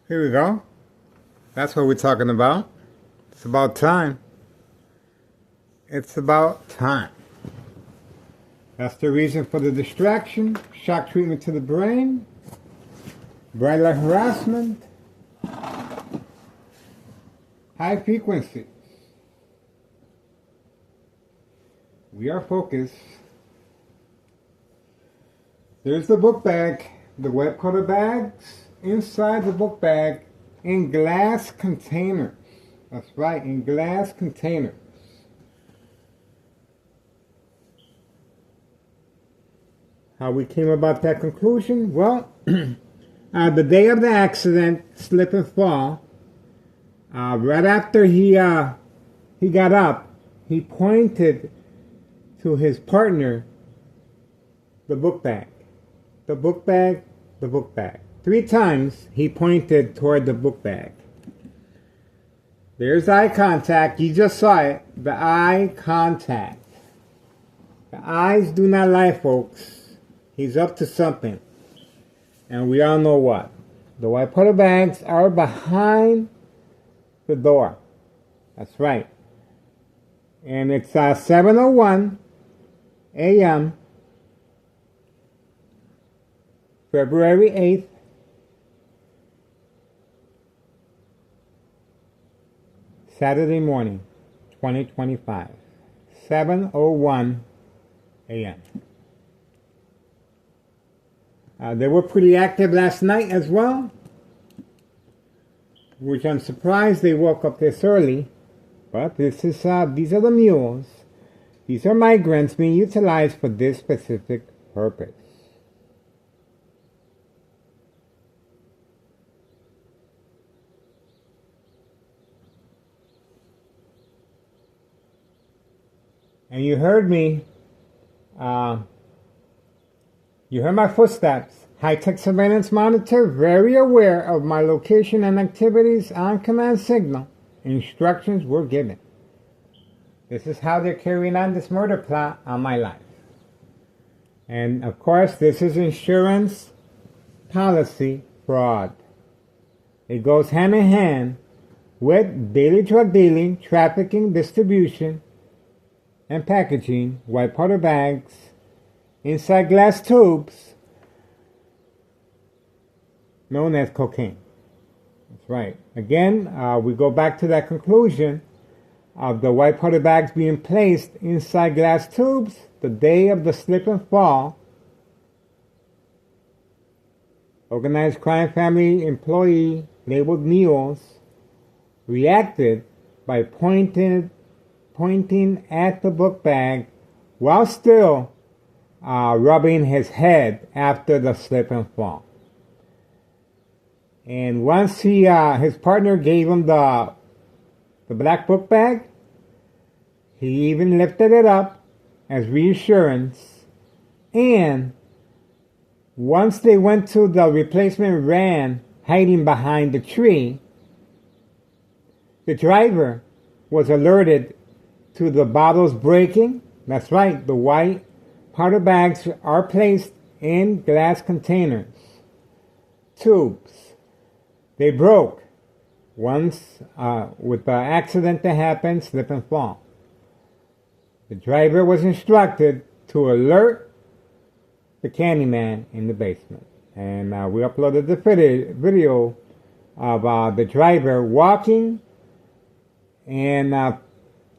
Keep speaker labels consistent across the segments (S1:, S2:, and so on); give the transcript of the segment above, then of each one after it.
S1: Here we go. That's what we're talking about. It's about time. It's about time. That's the reason for the distraction, shock treatment to the brain, bright light harassment, high frequencies. We are focused. There's the book bag, the web cover bags. Inside the book bag, in glass containers. That's right, in glass containers. How we came about that conclusion? Well, the day of the accident, slip and fall, right after he got up, he pointed to his partner the book bag. The book bag, the book bag. 3 times he pointed toward the book bag. There's eye contact. You just saw it. The eye contact. The eyes do not lie, folks. He's up to something. And we all know what. The white powder bags are behind the door. That's right. And it's 7:01 a.m. February 8th. Saturday morning, 2025, 7:01 a.m. They were pretty active last night as well, which I'm surprised they woke up this early. But these are the mules. These are migrants being utilized for this specific purpose. And you heard me, you heard my footsteps. High-tech surveillance monitor, very aware of my location and activities on command signal. Instructions were given. This is how they're carrying on this murder plot on my life. And of course, this is insurance policy fraud. It goes hand in hand with daily drug dealing, trafficking, distribution, and packaging, white powder bags, inside glass tubes, known as cocaine. That's right. Again, we go back to that conclusion of the white powder bags being placed inside glass tubes the day of the slip and fall. Organized crime family employee labeled Niels reacted by pointing at the book bag while still rubbing his head after the slip and fall. And once his partner gave him the black book bag, he even lifted it up as reassurance. And once they went to the replacement van hiding behind the tree, the driver was alerted to the bottles breaking. That's right, the white powder bags are placed in glass containers, tubes. They broke once with the accident that happened, slip and fall. The driver was instructed to alert the Candyman in the basement. And we uploaded the video of the driver walking and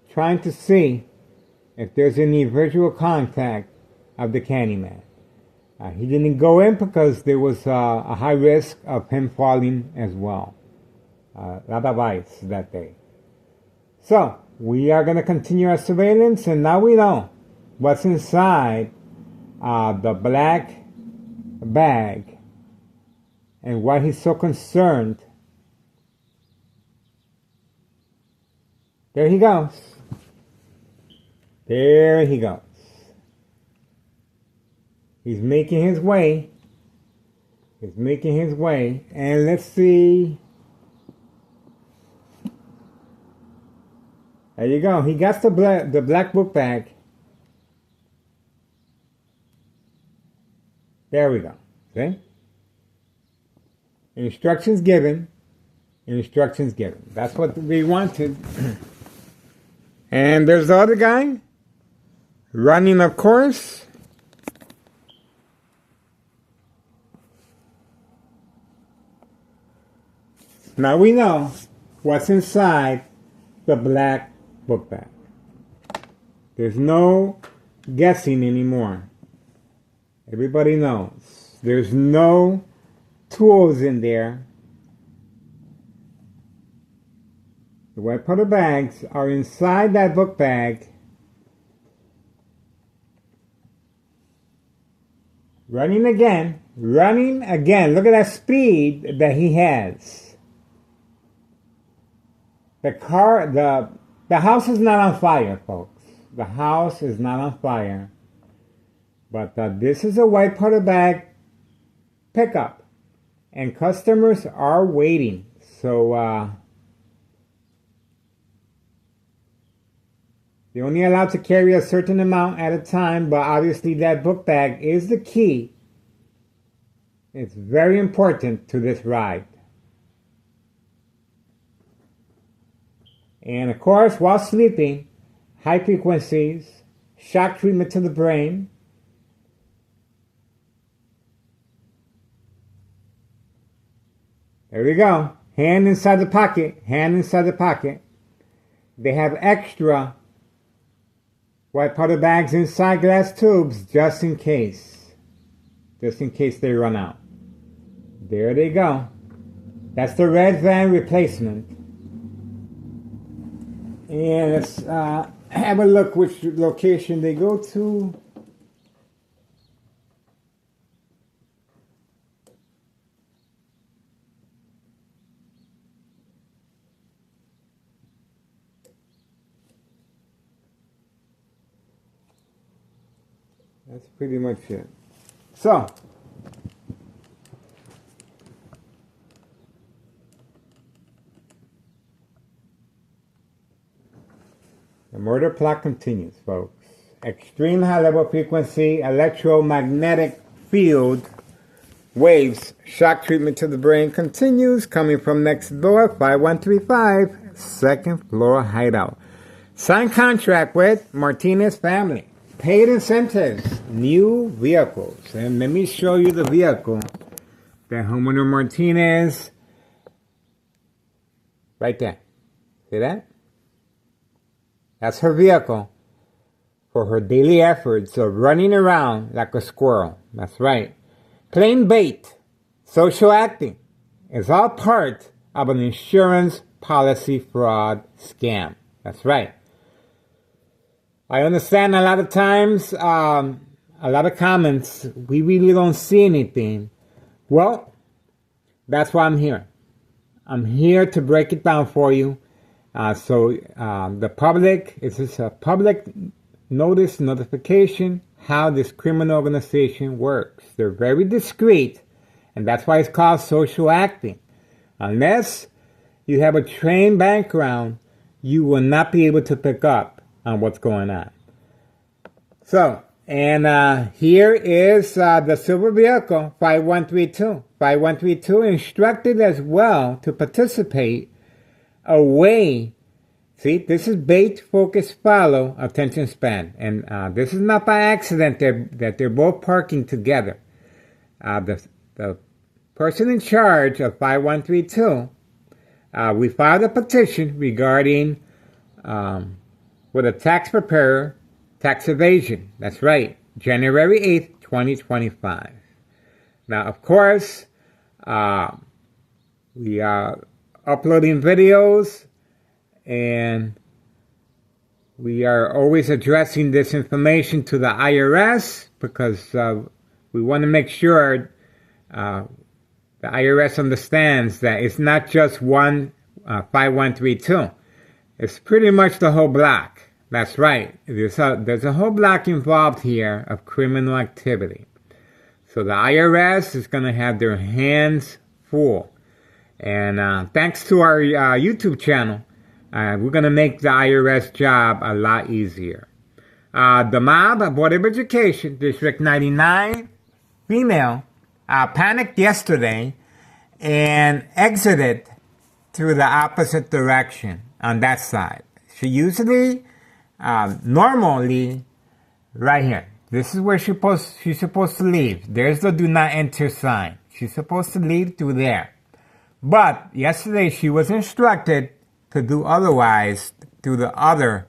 S1: trying to see if there's any visual contact of the Candyman. He didn't go in because there was a high risk of him falling as well. A lot of ice that day. So, we are going to continue our surveillance, and now we know what's inside the black bag and why he's so concerned. There he goes. There he goes. He's making his way. He's making his way. And let's see. There you go. He got the black book bag. There we go. See? Instructions given. Instructions given. That's what we wanted. And there's the other guy running, of course. Now we know what's inside the black book bag. There's no guessing anymore. Everybody knows. There's no tools in there. The white powder bags are inside that book bag. Running again. Look at that speed that he has. The house is not on fire, folks. The house is not on fire. But this is a white powder bag pickup. And customers are waiting. So, they're only allowed to carry a certain amount at a time, but obviously that book bag is the key. It's very important to this ride. And of course, while sleeping, high frequencies, shock treatment to the brain. There we go. Hand inside the pocket. They have extra white powder bags inside glass tubes just in case they run out. There they go. That's the red van replacement. And let's have a look which location they go to. That's pretty much it. So, the murder plot continues, folks. Extreme high level frequency electromagnetic field waves shock treatment to the brain continues, coming from next door, 5135 second floor hideout. Signed contract with Martinez family. Paid incentives, new vehicles. And let me show you the vehicle that homeowner Martinez, right there. See that? That's her vehicle for her daily efforts of running around like a squirrel. That's right. Playing bait, social acting is all part of an insurance policy fraud scam. That's right. I understand a lot of times, a lot of comments, we really don't see anything. Well, that's why I'm here. I'm here to break it down for you. The public, it's just a public notification how this criminal organization works. They're very discreet, and that's why it's called social acting. Unless you have a trained background, you will not be able to pick up on what's going on. So, and here is the silver vehicle, 5132. 5132 instructed as well to participate away. See, this is bait, focus, follow, attention span. And this is not by accident that they're both parking together. The person in charge of 5132, we filed a petition regarding with a tax preparer, tax evasion. That's right, January 8th, 2025. Now, of course, we are uploading videos, and we are always addressing this information to the IRS because we want to make sure the IRS understands that it's not just one 5132. It's pretty much the whole block. That's right. There's a whole block involved here of criminal activity. So the IRS is going to have their hands full. And thanks to our YouTube channel, we're going to make the IRS job a lot easier. The mob, Board of Education, District 99, female, panicked yesterday and exited to the opposite direction on that side. She usually, normally, right here. This is where she's supposed to leave. There's the do not enter sign. She's supposed to leave through there. But yesterday she was instructed to do otherwise through the other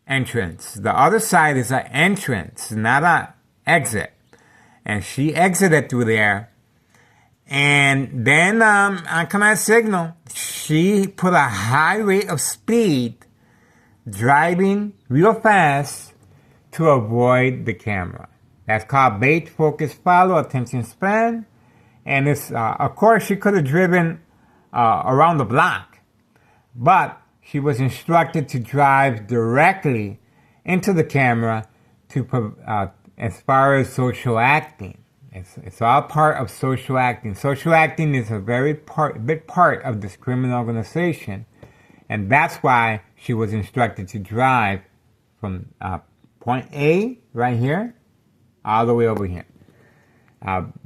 S1: entrance. The other side is an entrance, not an exit. And she exited through there. And then on command signal, she put a high rate of speed, driving real fast to avoid the camera. That's called bait, focus, follow, attention span. And it's, of course, she could have driven around the block, but she was instructed to drive directly into the camera to, as far as social acting. It's all part of social acting. Social acting is a big part of this criminal organization, and that's why she was instructed to drive from point A, right here, all the way over here.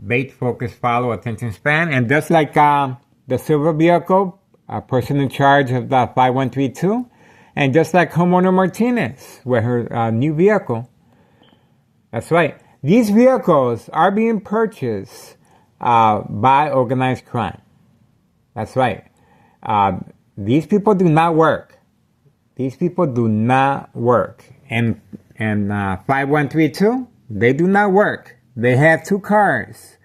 S1: Bait, focus, follow, attention span, and just like the silver vehicle, a person in charge of the 5132, and just like homeowner Martinez, with her new vehicle. That's right. These vehicles are being purchased by organized crime. That's right. These people do not work. These people do not work. And 5132, they do not work. They have two cars.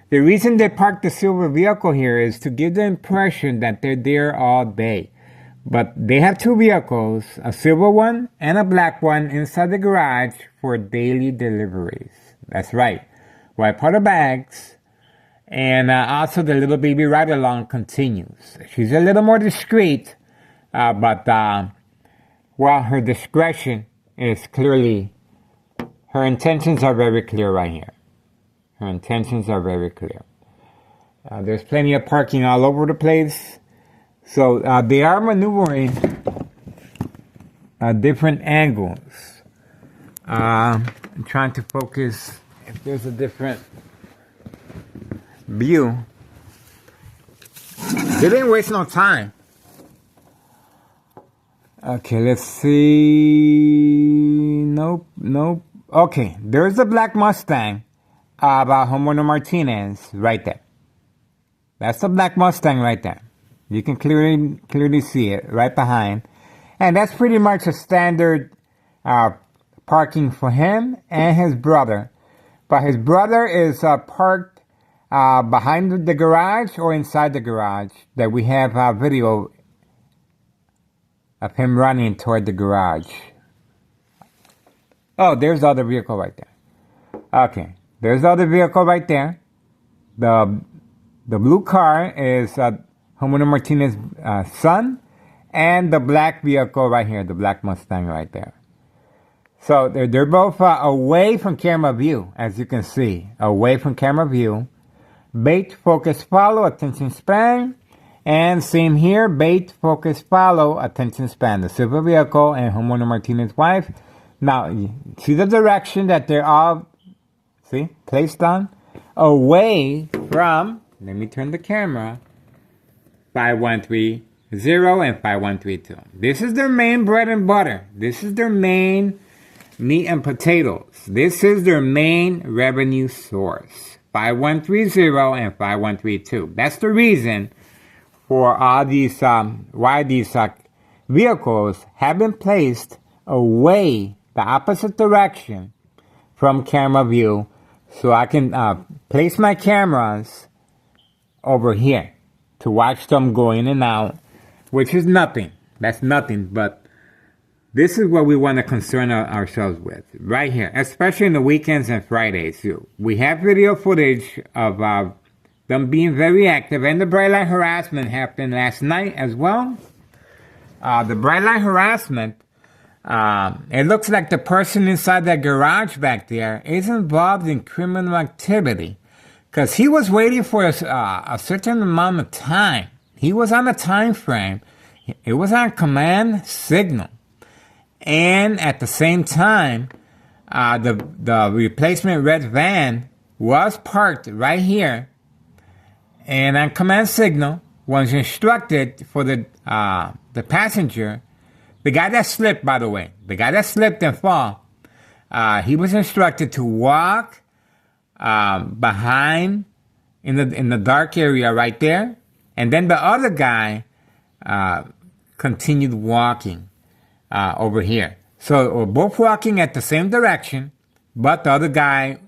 S1: The reason they parked the silver vehicle here is to give the impression that they're there all day. But they have two vehicles, a silver one and a black one, inside the garage for daily deliveries. That's right. Wipe out the bags. And also the little baby ride-along continues. She's a little more discreet, but well, her discretion is clearly, her intentions are very clear right here. Her intentions are very clear. There's plenty of parking all over the place. So they are maneuvering different angles. I'm trying to focus if there's a different view. They didn't waste no time. Okay, let's see. Nope. Okay, there's the black Mustang by homeowner Martinez right there. That's the black Mustang right there. You can clearly see it right behind. And that's pretty much a standard parking for him and his brother. But his brother is parked behind the garage or inside the garage, that we have video of him running toward the garage. Oh, there's the other vehicle right there. Okay, there's the other vehicle right there. The blue car is homeowner Martinez's son, and the black vehicle right here, the black Mustang right there. So they're both away from camera view, as you can see, away from camera view. Bait, focus, follow, attention span. And same here, bait, focus, follow, attention span. The silver vehicle and homeowner Martinez's wife. Now, see the direction that they're all, see, placed on? Away from, let me turn the camera, 5130 and 5132. This is their main bread and butter. This is their main meat and potatoes. This is their main revenue source. 5130 and 5132. That's the reason for all these, why these vehicles have been placed away, the opposite direction from camera view, so I can place my cameras over here to watch them go in and out, which is nothing. That's nothing, but this is what we want to concern ourselves with right here, especially in the weekends and Fridays. We have video footage of them being very active, and the bright light harassment happened last night as well. The bright light harassment, it looks like the person inside that garage back there is involved in criminal activity, because he was waiting for a certain amount of time. He was on a time frame. It was on command signal. And at the same time, the replacement red van was parked right here. And on command signal, was instructed for the passenger, the guy that slipped, by the way, the guy that slipped and fall, he was instructed to walk behind in the dark area right there, and then the other guy continued walking over here. So we're both walking at the same direction, but the other guy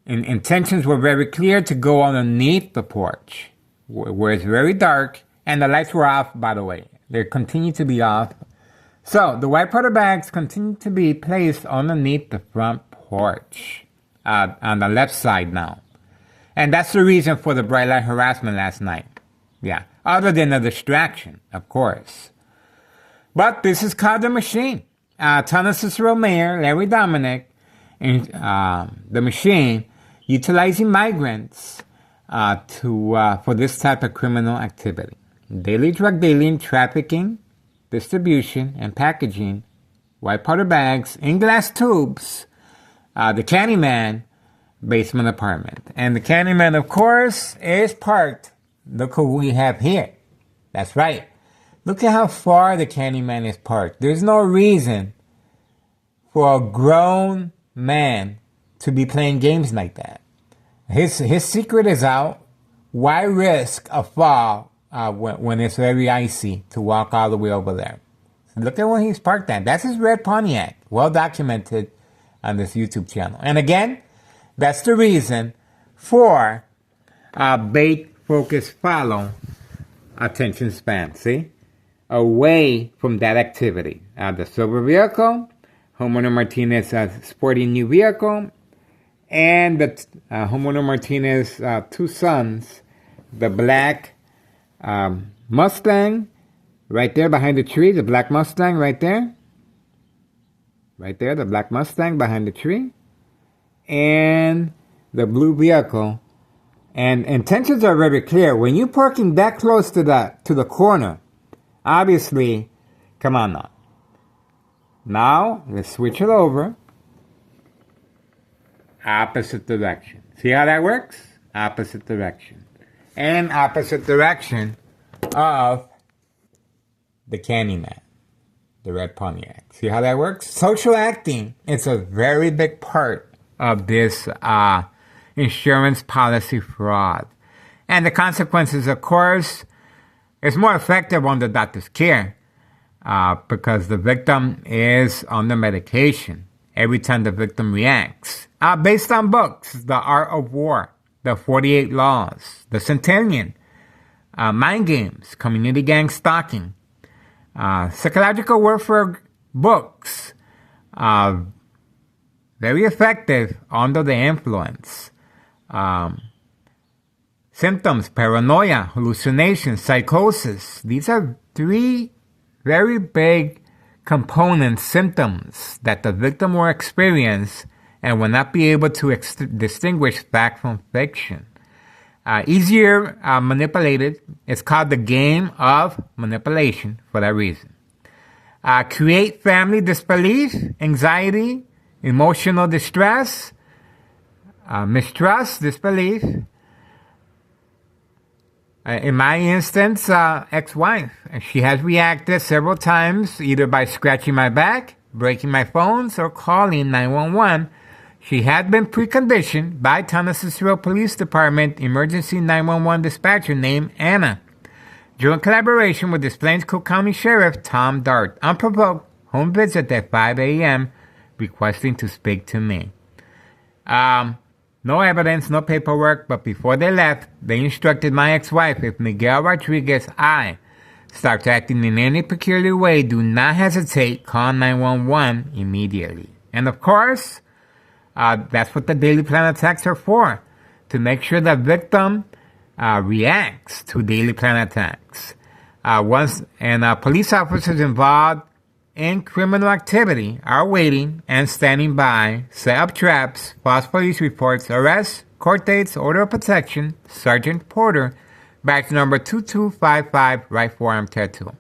S1: intentions were very clear to go underneath the porch, where it's very dark, and the lights were off, by the way. They continue to be off. So the white powder bags continue to be placed underneath the front porch on the left side now. And that's the reason for the bright light harassment last night. Yeah, other than the distraction, of course. But this is called the machine. Tunnel Cicero Mayor Larry Dominic, the machine, utilizing migrants for this type of criminal activity. Daily drug dealing, trafficking, distribution, and packaging, white powder bags in glass tubes, the Candyman basement apartment. And the Candyman, of course, is parked. Look who we have here. That's right. Look at how far the Candyman is parked. There's no reason for a grown man to be playing games like that. His secret is out. Why risk a fall when it's very icy to walk all the way over there? So look at where he's parked at. That's his red Pontiac. Well documented on this YouTube channel. And again, that's the reason for bait, focus, follow, attention span. See? Away from that activity. The silver vehicle, homeowner Martinez sporting new vehicle, and the homeowner Martinez two sons, the black Mustang right there behind the tree, the black Mustang right there. Right there, the black Mustang behind the tree. And the blue vehicle. And intentions are very clear. When you're parking that close to the corner, obviously, come on now. Now, let's switch it over. Opposite direction. See how that works? Opposite direction. And opposite direction of the Candyman, the red Pontiac. See how that works? Social acting, it's a very big part of this insurance policy fraud. And the consequences, of course, is more effective on the doctor's care because the victim is under medication every time the victim reacts. Based on books, The Art of War, The 48 Laws, The Centennial, Mind Games, Community Gang Stalking, psychological warfare books, very effective under the influence. Symptoms, paranoia, hallucinations, psychosis. These are three very big component symptoms that the victim will experience and will not be able to distinguish fact from fiction. Easier manipulated. It's called the game of manipulation for that reason. Create family disbelief, anxiety, emotional distress, mistrust, disbelief. In my instance, ex-wife, she has reacted several times either by scratching my back, breaking my phones, or calling 911. She had been preconditioned by Tunnel Cicero Police Department emergency 911 dispatcher named Anna. During collaboration with Des Plaines Cook County Sheriff Tom Dart, unprovoked home visit at 5 a.m. requesting to speak to me. No evidence, no paperwork, but before they left, they instructed my ex-wife, if Miguel Rodriguez I starts acting in any peculiar way, do not hesitate, call 911 immediately. And of course, that's what the daily plan attacks are for, to make sure the victim reacts to daily plan attacks. Police officers involved in criminal activity are waiting and standing by, set up traps, false police reports, arrests, court dates, order of protection, Sergeant Porter, badge number 2255, right forearm tattoo.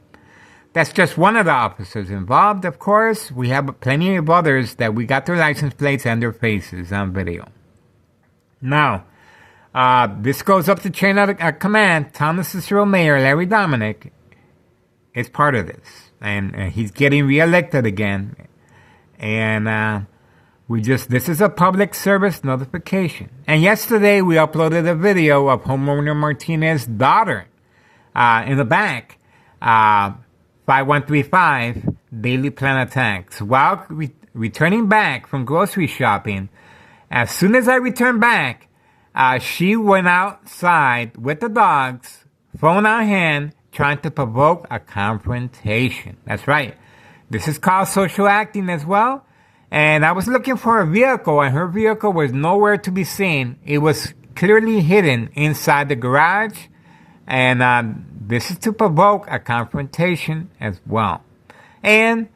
S1: That's just one of the officers involved, of course. We have plenty of others that we got their license plates and their faces on video. Now, This goes up the chain of command. Thomas Cicero Mayor Larry Dominic is part of this. And he's getting reelected again. And this is a public service notification. And yesterday we uploaded a video of homeowner Martinez's daughter in the back. 5135 daily plan attacks. While returning back from grocery shopping, as soon as I returned back, she went outside with the dogs, phone on hand, trying to provoke a confrontation. That's right. This is called social acting as well. And I was looking for a vehicle, and her vehicle was nowhere to be seen. It was clearly hidden inside the garage. And this is to provoke a confrontation as well. And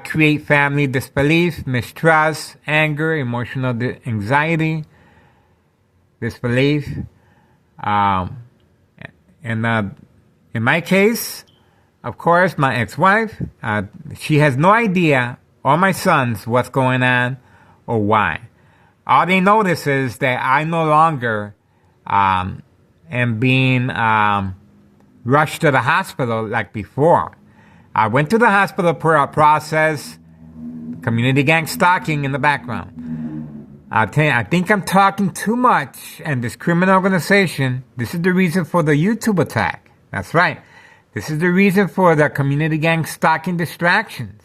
S1: create family disbelief, mistrust, anger, emotional anxiety, disbelief. And in my case, of course, my ex-wife, she has no idea, or my sons, what's going on or why. All they notice is that I no longer am being rushed to the hospital like before. I went to the hospital for a process, community gang stalking in the background. I think I'm talking too much, and this criminal organization, this is the reason for the YouTube attack. That's right. This is the reason for the community gang stalking distractions.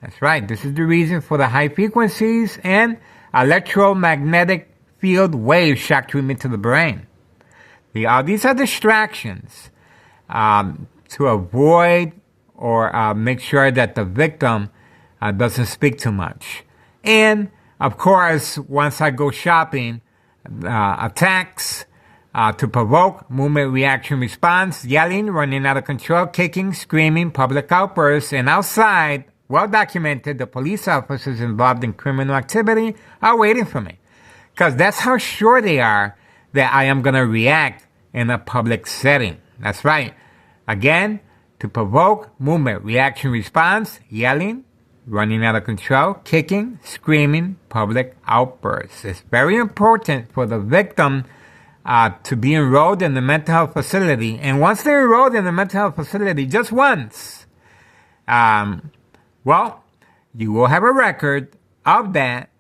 S1: That's right. This is the reason for the high frequencies and electromagnetic field wave shock treatment to the brain. These are distractions to avoid or make sure that the victim doesn't speak too much. And, of course, once I go shopping, attacks to provoke, movement, reaction, response, yelling, running out of control, kicking, screaming, public outbursts, and outside, well documented, the police officers involved in criminal activity are waiting for me. Because that's how sure they are that I am going to react in a public setting. That's right. Again, to provoke, movement, reaction, response, yelling, running out of control, kicking, screaming, public outbursts. It's very important for the victim to be enrolled in the mental health facility. And once they're enrolled in the mental health facility, just once, well, you will have a record of that.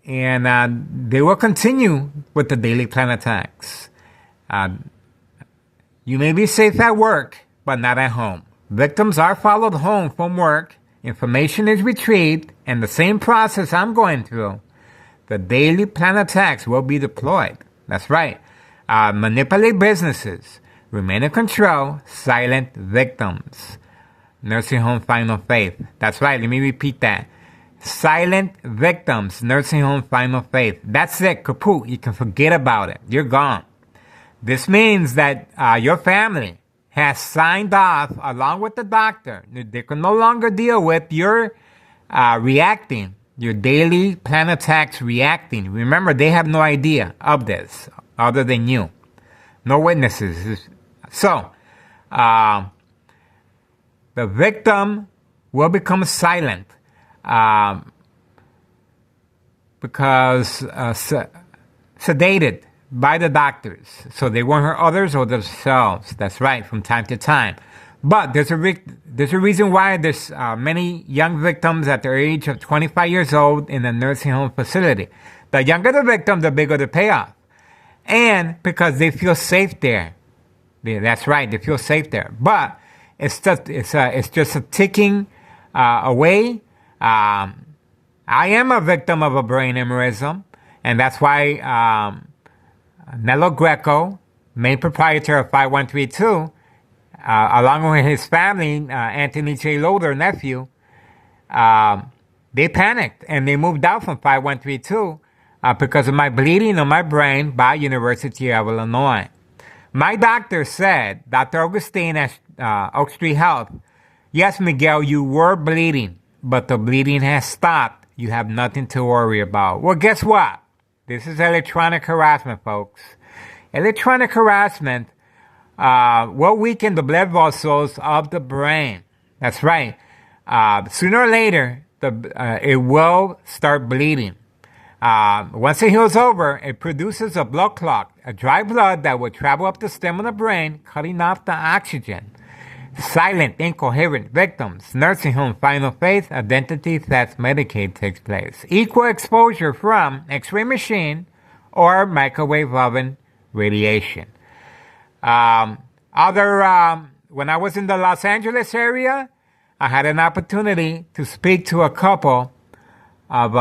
S1: And they will continue with the daily plan attacks. You may be safe at work, but not at home. Victims are followed home from work. Information is retrieved, and the same process I'm going through, the daily plan attacks will be deployed. That's right. Manipulate businesses. Remain in control. Silent victims. Nursing home final faith. That's right. Let me repeat that. Silent victims. Nursing home final faith. That's it. Kaput. You can forget about it. You're gone. This means that your family has signed off along with the doctor. They can no longer deal with your reacting, your daily plan attacks reacting. Remember, they have no idea of this other than you. No witnesses. So, the victim will become silent because sedated by the doctors, so they won't hurt others or themselves. That's right, from time to time. But there's a reason why there's many young victims at the age of 25 years old in a nursing home facility. The younger the victim, the bigger the payoff, and because they feel safe there. That's right, they feel safe there. But it's just a ticking away. I am a victim of a brain aneurysm, and that's why. Nello Greco, main proprietor of 5132, along with his family, Anthony J. Loader, nephew, they panicked and they moved out from 5132 because of my bleeding on my brain by University of Illinois. My doctor said, Dr. Augustine at Oak Street Health, yes, Miguel, you were bleeding, but the bleeding has stopped. You have nothing to worry about. Well, guess what? This is electronic harassment, folks. Electronic harassment will weaken the blood vessels of the brain. That's right. Sooner or later, it will start bleeding. Once it heals over, it produces a blood clot, a dry blood that will travel up the stem of the brain, cutting off the oxygen. Silent, incoherent victims, nursing home, final phase, identity theft, Medicaid takes place. Equal exposure from X-ray machine or microwave oven radiation. When I was in the Los Angeles area, I had an opportunity to speak to a couple of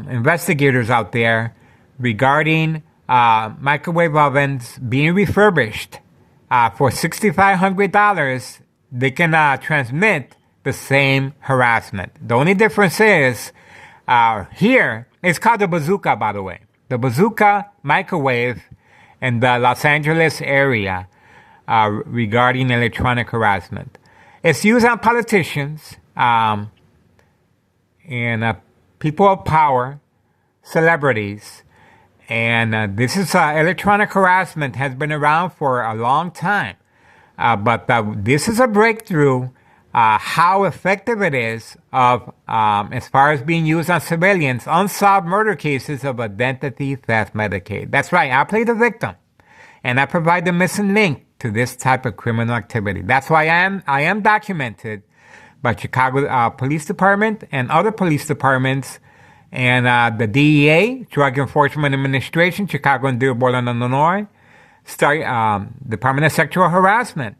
S1: investigators out there regarding microwave ovens being refurbished. For $6,500, they can transmit the same harassment. The only difference is here, it's called the Bazooka, by the way. The Bazooka microwave in the Los Angeles area regarding electronic harassment. It's used on politicians and people of power, celebrities. And this is electronic harassment has been around for a long time. But this is a breakthrough how effective it is of as far as being used on civilians, unsolved murder cases of identity theft Medicaid. That's right, I play the victim. And I provide the missing link to this type of criminal activity. That's why I am documented by Chicago Police Department and other police departments and the DEA, Drug Enforcement Administration, Chicago and Dearborn, Illinois, Department of Sexual Harassment,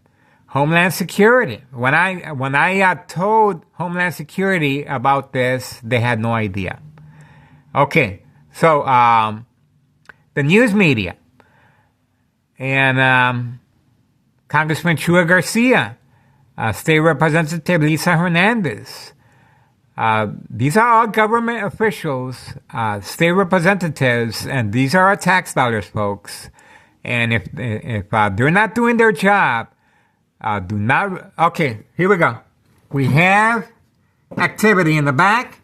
S1: Homeland Security. When I told Homeland Security about this, they had no idea. Okay, so the news media and Congressman Chuy Garcia, State Representative Lisa Hernandez. These are all government officials, state representatives, and these are our tax dollars, folks. And if they're not doing their job, do not. Okay, here we go. We have activity in the back.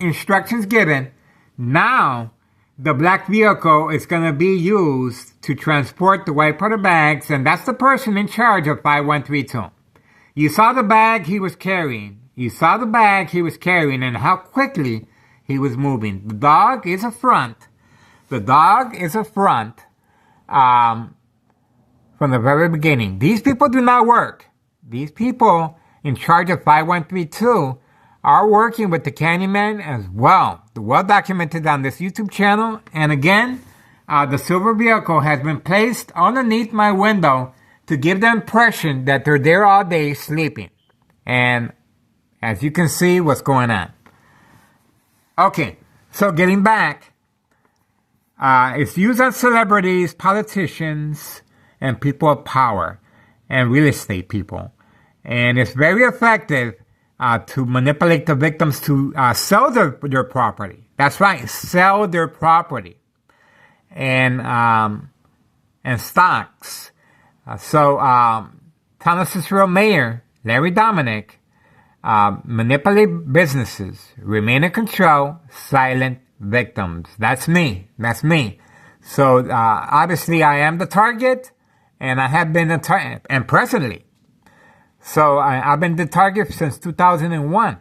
S1: Instructions given. Now, the black vehicle is going to be used to transport the white powder bags, and that's the person in charge of 5132. You saw the bag he was carrying. And how quickly he was moving. The dog is a front. From the very beginning. These people do not work. These people in charge of 5132 are working with the Candyman as well. Well documented on this YouTube channel. And again, the silver vehicle has been placed underneath my window to give the impression that they're there all day sleeping. And as you can see, what's going on. Okay, so getting back, it's used on celebrities, politicians, and people of power, and real estate people. And it's very effective to manipulate the victims to sell their property. That's right, sell their property. And stocks. Thomasville Mayor Larry Dominic manipulate businesses, remain in control, silent victims. That's me. So obviously I am the target, and I have been the target, and presently. So I've been the target since 2001.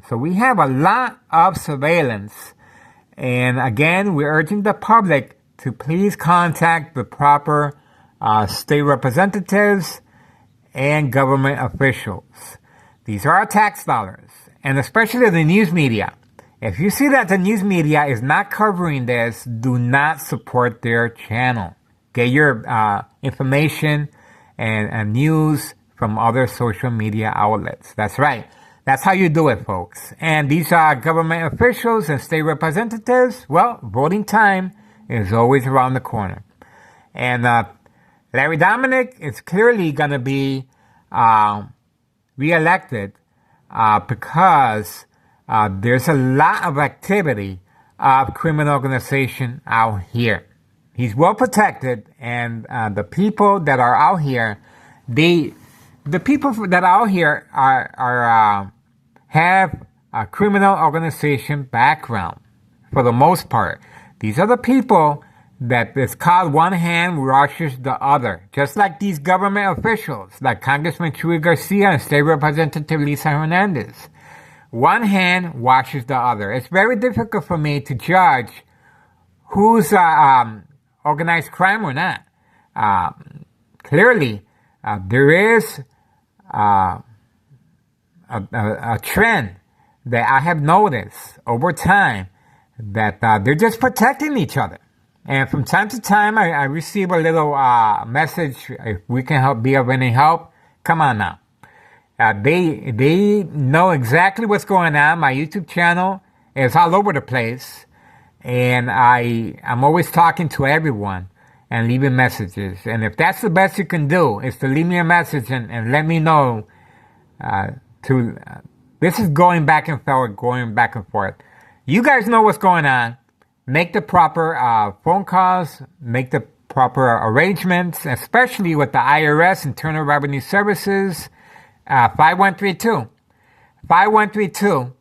S1: So we have a lot of surveillance, and again, we're urging the public to please contact the proper state representatives and government officials. These are our tax dollars, and especially the news media. If you see that the news media is not covering this, do not support their channel. Get your information and news from other social media outlets. That's right. That's how you do it, folks. And these are government officials and state representatives. Well, voting time is always around the corner. And Larry Dominic is clearly going to be reelected because there's a lot of activity of criminal organization out here. He's well protected, and the people that are out here, the people that are out here have a criminal organization background for the most part. These are the people that is called one hand washes the other. Just like these government officials, like Congressman Chuy Garcia and State Representative Lisa Hernandez. one hand washes the other. It's very difficult for me to judge who's organized crime or not. Clearly, there is a trend that I have noticed over time that they're just protecting each other. And from time to time, I receive a little message, if we can be of any help. Come on now. They know exactly what's going on. My YouTube channel is all over the place. And I'm always talking to everyone and leaving messages. And if that's the best you can do, is to leave me a message and let me know this is going back and forth. You guys know what's going on. Make the proper phone calls. Make the proper arrangements, especially with the IRS, Internal Revenue Services, 5132. 5132,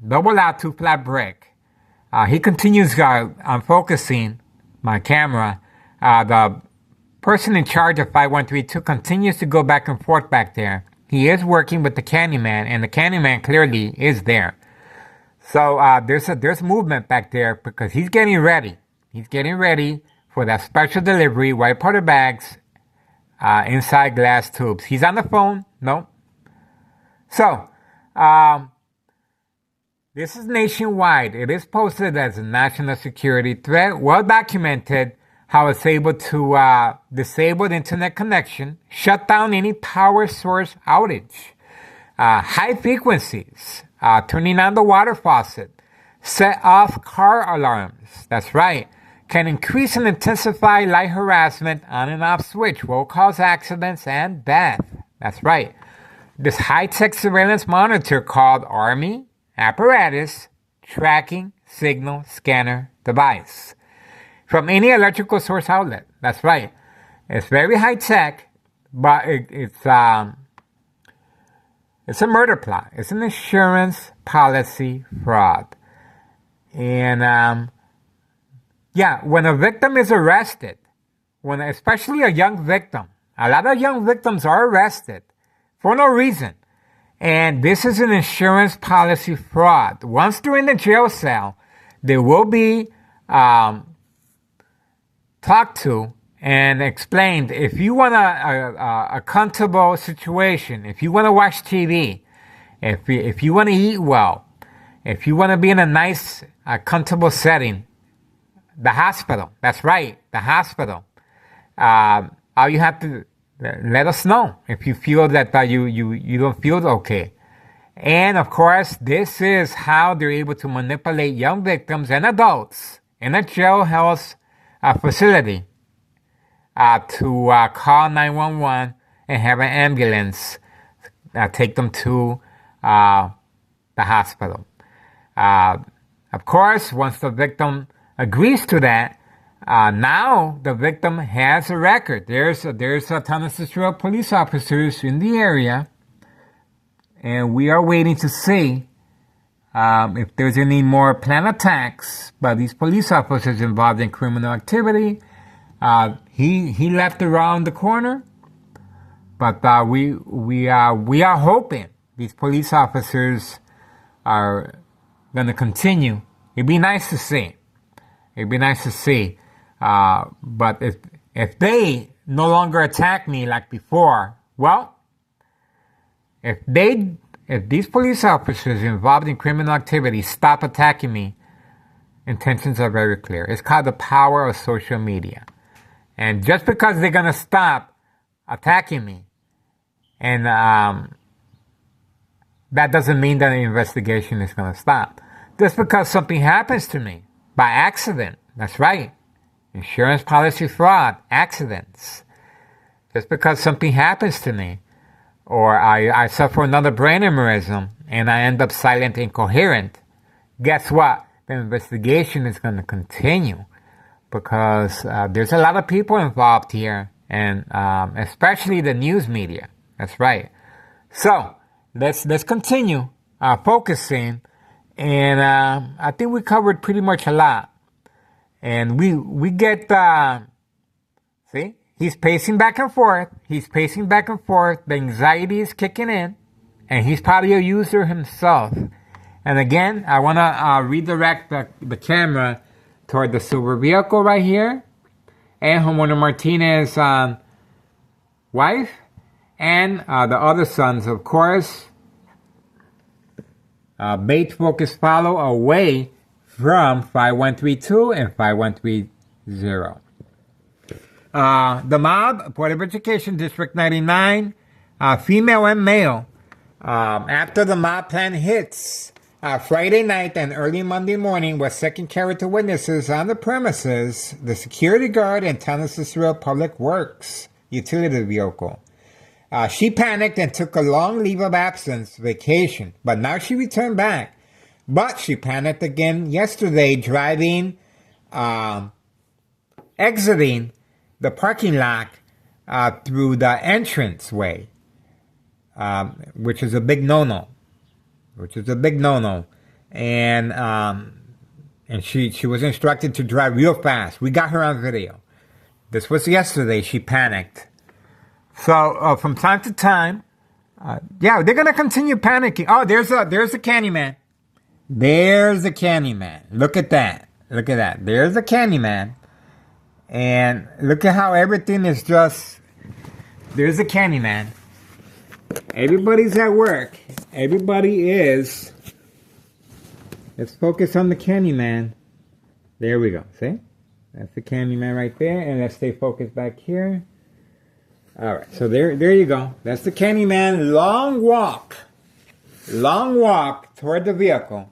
S1: double out, two flat brick. He continues on focusing my camera. The person in charge of 5132 continues to go back and forth back there. He is working with the Candyman, and the Candyman clearly is there. So there's movement back there because he's getting ready. He's getting ready for that special delivery, white powder bags inside glass tubes. He's on the phone. No. So this is nationwide. It is posted as a national security threat. Well documented how it's able to disable the internet connection, shut down any power source outage, high frequencies, turning on the water faucet, set off car alarms. That's right. Can increase and intensify light harassment on and off switch, will cause accidents and death. That's right. This high-tech surveillance monitor called Army Apparatus Tracking Signal Scanner Device from any electrical source outlet. That's right. It's very high-tech, but it's a murder plot. It's an insurance policy fraud. And when a victim is arrested, especially a young victim, a lot of young victims are arrested for no reason. And this is an insurance policy fraud. Once they're in the jail cell, they will be talked to and explained. If you want a comfortable situation, if you want to watch TV, if you want to eat well, if you want to be in a nice, comfortable setting, the hospital. That's right, the hospital. All you have to let us know if you feel that you don't feel okay. And of course, this is how they're able to manipulate young victims and adults in a jail health facility to call 911 and have an ambulance take them to the hospital. Of course, once the victim agrees to that, now the victim has a record. There's a ton of Cicero police officers in the area, and we are waiting to see if there's any more planned attacks by these police officers involved in criminal activity. He left around the corner, but we are hoping these police officers are going to continue. It'd be nice to see. It'd be nice to see. But if they no longer attack me like before, well, if these police officers involved in criminal activity stop attacking me, intentions are very clear. It's called the power of social media. And just because they're going to stop attacking me, and that doesn't mean that the investigation is going to stop. Just because something happens to me by accident, that's right. Insurance policy fraud, accidents. Just because something happens to me, or I suffer another brain aneurysm and I end up silent and incoherent, guess what? The investigation is going to continue because there's a lot of people involved here, and especially the news media. That's right. So let's continue focusing, and I think we covered pretty much a lot. And we get, see, he's pacing back and forth. He's pacing back and forth. The anxiety is kicking in. And he's probably a user himself. And again, I want to redirect the camera toward the silver vehicle right here, and homeowner Martinez's wife, and the other sons, of course. Bates focus follow away from 5132 and 5130. The mob, Board of Education, District 99, female and male. After the mob plan hits, Friday night and early Monday morning was second carried to witnesses on the premises, the security guard and Town of Cicero Public Works utility vehicle. She panicked and took a long leave of absence vacation, but now she returned back. But she panicked again yesterday driving, exiting the parking lot through the entranceway, which is a big no-no. And she was instructed to drive real fast. We got her on video. This was yesterday. She panicked. So from time to time, they're gonna continue panicking. Oh, there's the Candyman. There's the Candyman. Look at that. There's the Candyman. And look at how everything is just. There's the Candyman. Everybody's at work. Everybody is. Let's focus on the Candyman. There we go. See? That's the Candyman right there. And let's stay focused back here. Alright, so there you go. That's the Candyman. Long walk toward the vehicle.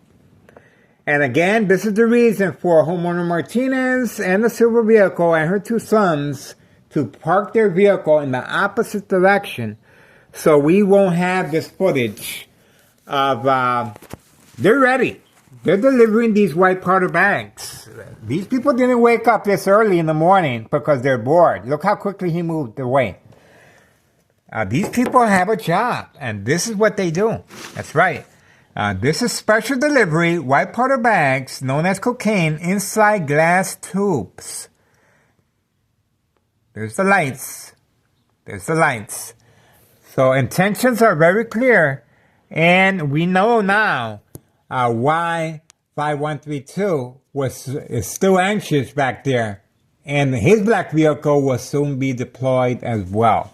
S1: And again, this is the reason for homeowner Martinez and the silver vehicle and her two sons to park their vehicle in the opposite direction, so we won't have this footage of, they're ready. They're delivering these white powder bags. These people didn't wake up this early in the morning because they're bored. Look how quickly he moved away. These people have a job, and this is what they do. That's right. This is special delivery, white powder bags, known as cocaine, inside glass tubes. There's the lights. So intentions are very clear, and we know now why 5132 is still anxious back there, and his black vehicle will soon be deployed as well.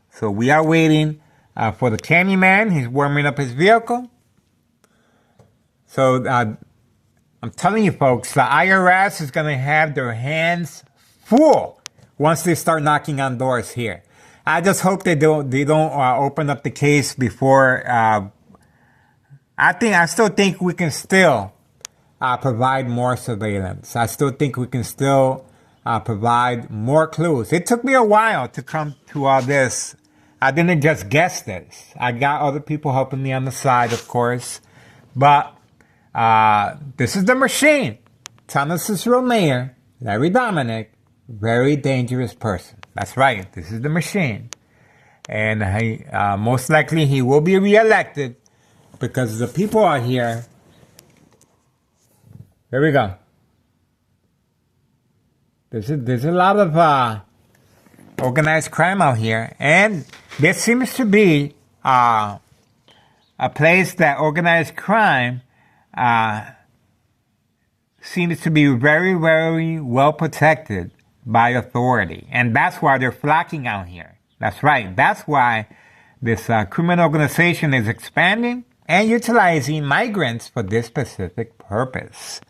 S1: So we are waiting for the Candyman. He's warming up his vehicle. So I'm telling you folks, the IRS is going to have their hands full once they start knocking on doors here. I just hope they don't open up the case before. I still think we can still provide more surveillance. I still think we can still provide more clues. It took me a while to come to all this. I didn't just guess this. I got other people helping me on the side, of course. But this is the machine. Town of Cicero Mayor, Larry Dominic, very dangerous person. That's right. This is the machine. And he, most likely he will be reelected because the people are here. There we go. There's a lot of organized crime out here. And there seems to be a place that organized crime seems to be very, very well protected by authority. And that's why they're flocking out here. That's right. That's why this criminal organization is expanding and utilizing migrants for this specific purpose.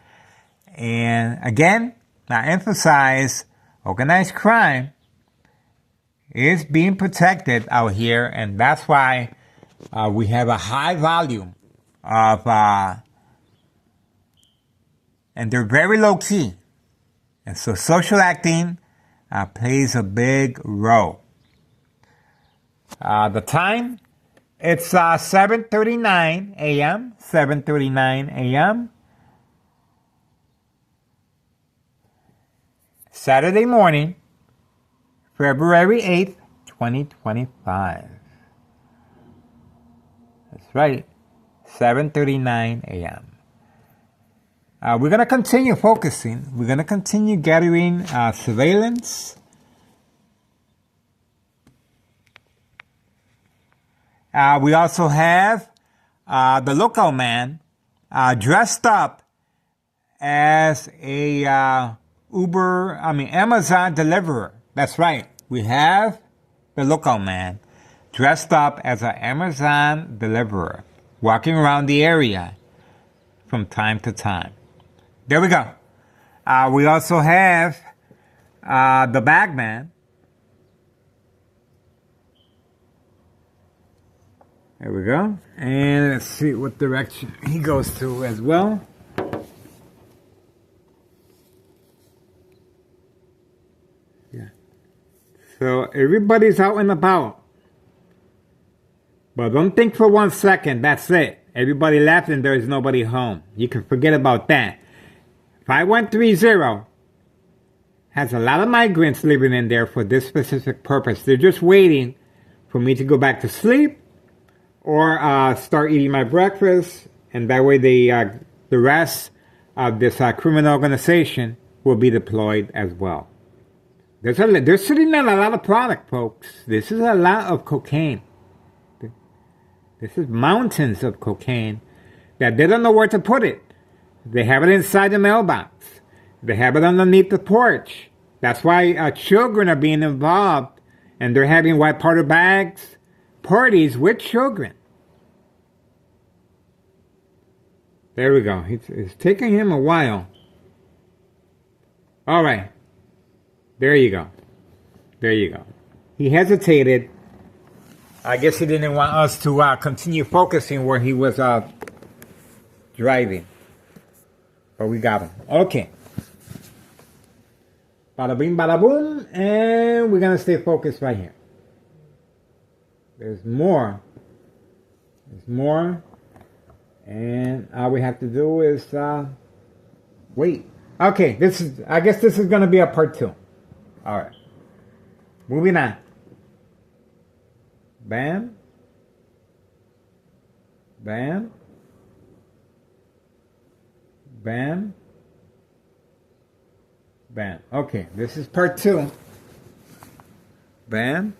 S1: And again, I emphasize organized crime is being protected out here, and that's why we have a high volume of, and they're very low key. And so social acting plays a big role. The time, it's 7:39 a.m., 7:39 a.m. Saturday morning, February 8th, 2025. That's right, 7:39 a.m. We're going to continue focusing. We're going to continue gathering surveillance. We also have the local man dressed up as a Amazon deliverer. That's right. We have the local man dressed up as an Amazon deliverer, walking around the area from time to time. There we go. We also have the bagman. There we go. And let's see what direction he goes to as well. Yeah. So everybody's out and about. But don't think for 1 second, that's it. Everybody left and there is nobody home. You can forget about that. 5130 has a lot of migrants living in there for this specific purpose. They're just waiting for me to go back to sleep or start eating my breakfast, and that way the rest of this criminal organization will be deployed as well. They're sitting on a lot of product, folks. This is a lot of cocaine. This is mountains of cocaine that they don't know where to put it. They have it inside the mailbox. They have it underneath the porch. That's why children are being involved, and they're having white powder bags parties with children. There we go. It's taking him a while. All right. There you go. There you go. He hesitated. I guess he didn't want us to continue focusing where he was driving. But we got him. Okay. Bada bing, bada boom. And we're going to stay focused right here. There's more. There's more. And all we have to do is wait. Okay, I guess this is going to be a part 2. All right. Moving on. Bam. Bam. Bam. Bam. Okay, this is part 2. Bam.